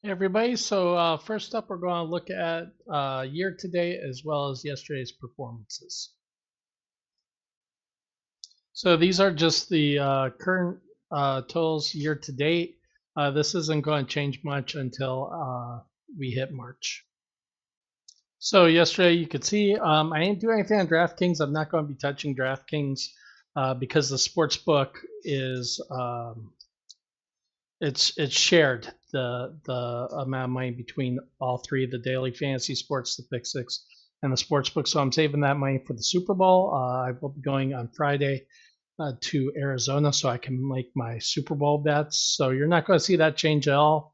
Hey everybody, so first up, we're going to look at year to date as well as yesterday's performances. So these are just the current totals year to date. This isn't going to change much until we hit March. So yesterday, you could see I didn't do anything on DraftKings. I'm not going to be touching DraftKings because the sports book is it's shared the amount of money between all three: the daily fantasy sports, the pick six, and the sports book. So I'm saving that money for the Super Bowl. I will be going on Friday to Arizona so I can make my Super Bowl bets. So you're not going to see that change at all.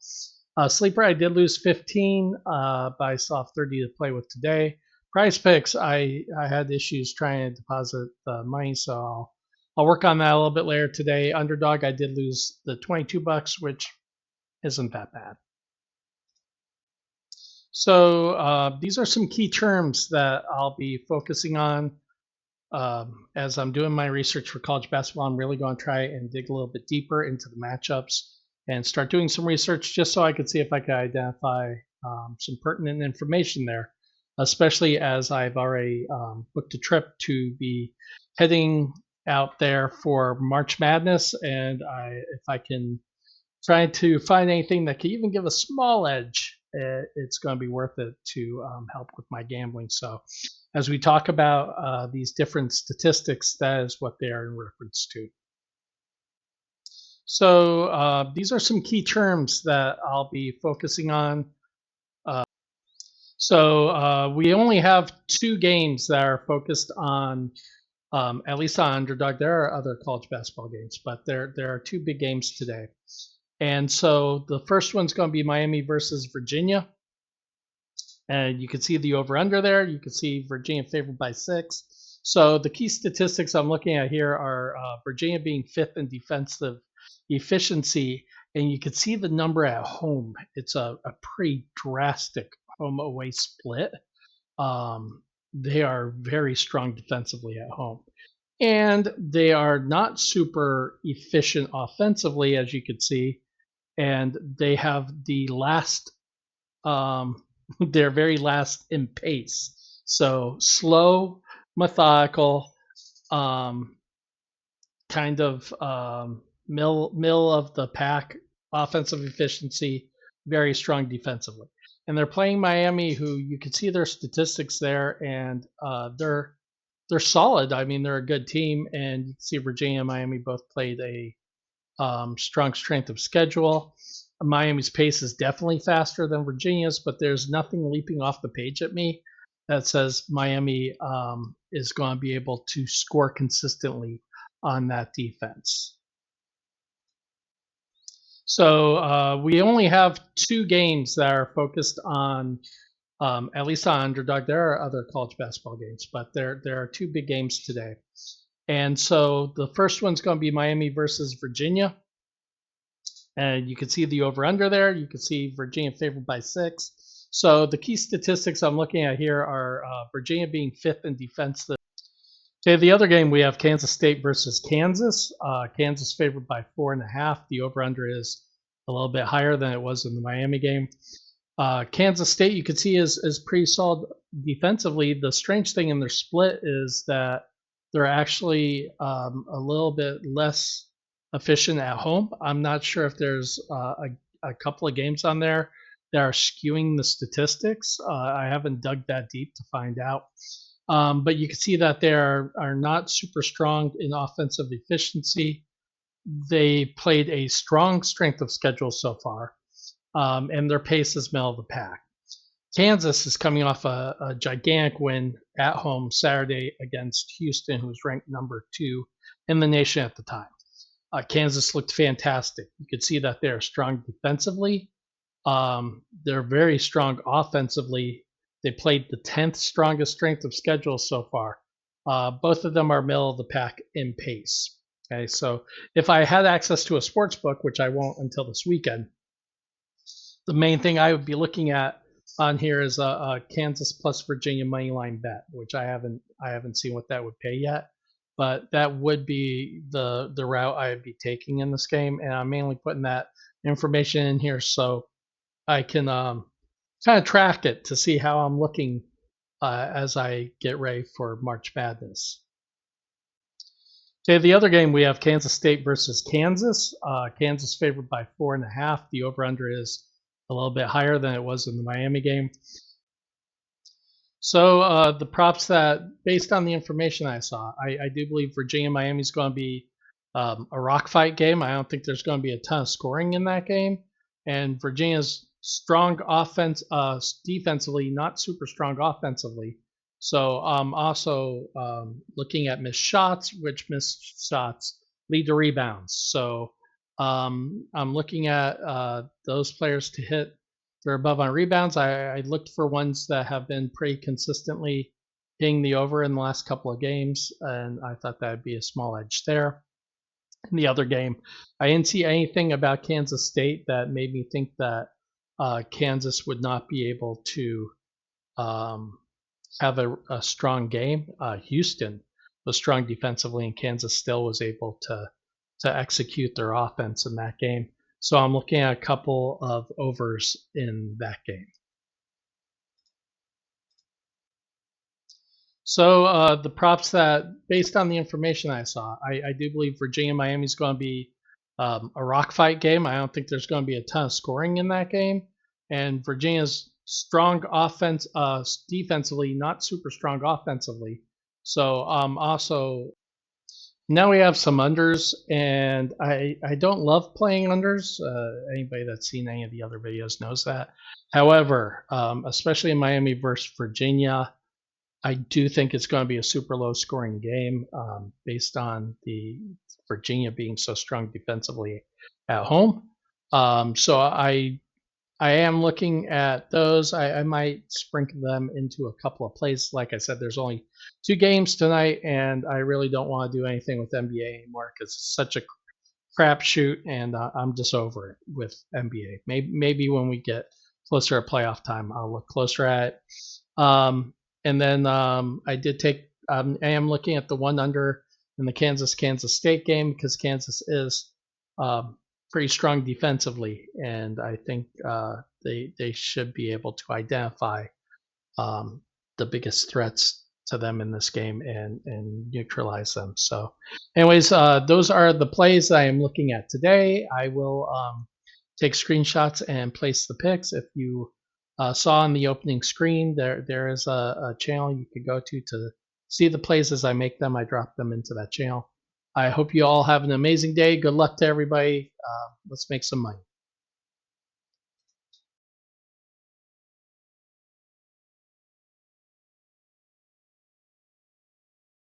Sleeper, I did lose 15, but I still have 30 to play with today. Price picks, I had issues trying to deposit the money, so I'll work on that a little bit later today. Underdog, I did lose the 22 bucks, which isn't that bad. So these are some key terms that I'll be focusing on as I'm doing my research for college basketball. I'm really going to try and dig a little bit deeper into the matchups and start doing some research just so I could see if I could identify some pertinent information there, especially as I've already booked a trip to be heading out there for March Madness, and if I can try to find anything that could even give a small edge, it's going to be worth it to help with my gambling. So, as we talk about these different statistics, that is what they are in reference to. So, these are some key terms that I'll be focusing on. Uh, we only have two games that are focused on, at least on underdog. There are other college basketball games, but there are two big games today. And so the first one's going to be Miami versus Virginia. And you can see the over under there. You can see Virginia favored by 6. So the key statistics I'm looking at here are Virginia being fifth in defensive efficiency. And you can see the number at home. It's a pretty drastic home away split. They are very strong defensively at home. And they are not super efficient offensively, as you can see. And they have the last their very last in pace. So slow, methodical, um, kind of middle of the pack offensive efficiency, very strong defensively. And they're playing Miami, who you can see their statistics there, and they're solid. I mean, they're a good team, and you can see Virginia and Miami both played a strong strength of schedule. Miami's pace is definitely faster than Virginia's, but there's nothing leaping off the page at me that says Miami is going to be able to score consistently on that defense. So we only have two games that are focused on, at least on underdog. There are other college basketball games, but there are two big games today. And so the first one's going to be Miami versus Virginia. And you can see the over under there. You can see Virginia favored by 6. So the key statistics I'm looking at here are Virginia being fifth in defense. Okay, the other game we have Kansas State versus Kansas. Kansas favored by 4.5. The over under is a little bit higher than it was in the Miami game. Kansas State, you can see, is pretty solid defensively. The strange thing in their split is that they're actually a little bit less efficient at home. I'm not sure if there's a couple of games on there that are skewing the statistics. I haven't dug that deep to find out. But you can see that they are not super strong in offensive efficiency. They played a strong strength of schedule so far, and their pace is middle of the pack. Kansas is coming off a gigantic win at home Saturday against Houston, who was ranked number 2 in the nation at the time. Kansas looked fantastic. You could see that they're strong defensively. They're very strong offensively. They played the 10th strongest strength of schedule so far. Both of them are middle of the pack in pace. Okay, so if I had access to a sports book, which I won't until this weekend, the main thing I would be looking at on here is a Kansas plus Virginia money line bet, which I haven't seen what that would pay yet, but that would be the route I would be taking in this game, and I'm mainly putting that information in here so I can kind of track it to see how I'm looking as I get ready for March Madness. Okay, the other game we have Kansas State versus Kansas. Kansas favored by 4.5. The over/under is a little bit higher than it was in the Miami game. So the props that, based on the information I saw, I do believe Virginia Miami is going to be a rock fight game. I don't think there's going to be a ton of scoring in that game, and Virginia's strong offense, defensively, not super strong offensively. So I'm also looking at missed shots, which missed shots lead to rebounds. So I'm looking at those players to hit. They're above on rebounds. I looked for ones that have been pretty consistently hitting the over in the last couple of games, and I thought that would be a small edge there. In the other game, I didn't see anything about Kansas State that made me think that Kansas would not be able to have a strong game. Houston was strong defensively, and Kansas still was able to execute their offense in that game. So I'm looking at a couple of overs in that game. So the props that, based on the information I saw, I do believe Virginia Miami is going to be a rock fight game. I don't think there's going to be a ton of scoring in that game, and Virginia's strong offense, defensively, not super strong offensively. So also now we have some unders, and I don't love playing unders. Anybody that's seen any of the other videos knows that. However, especially in Miami versus Virginia, I do think it's going to be a super low scoring game based on the Virginia being so strong defensively at home. So I am looking at those. I might sprinkle them into a couple of plays. Like I said, there's only 2 games tonight, and I really don't want to do anything with NBA anymore because it's such a crapshoot, and I'm just over it with NBA. Maybe when we get closer to playoff time, I'll look closer at it. And then I did take. I am looking at the 1 under in the Kansas State game because Kansas is pretty strong defensively, and I think they should be able to identify the biggest threats to them in this game and neutralize them. So, anyways, those are the plays I am looking at today. I will take screenshots and place the picks. If you saw on the opening screen, there is a channel you could go to see the plays as I make them. I drop them into that channel. I hope you all have an amazing day. Good luck to everybody. Let's make some money.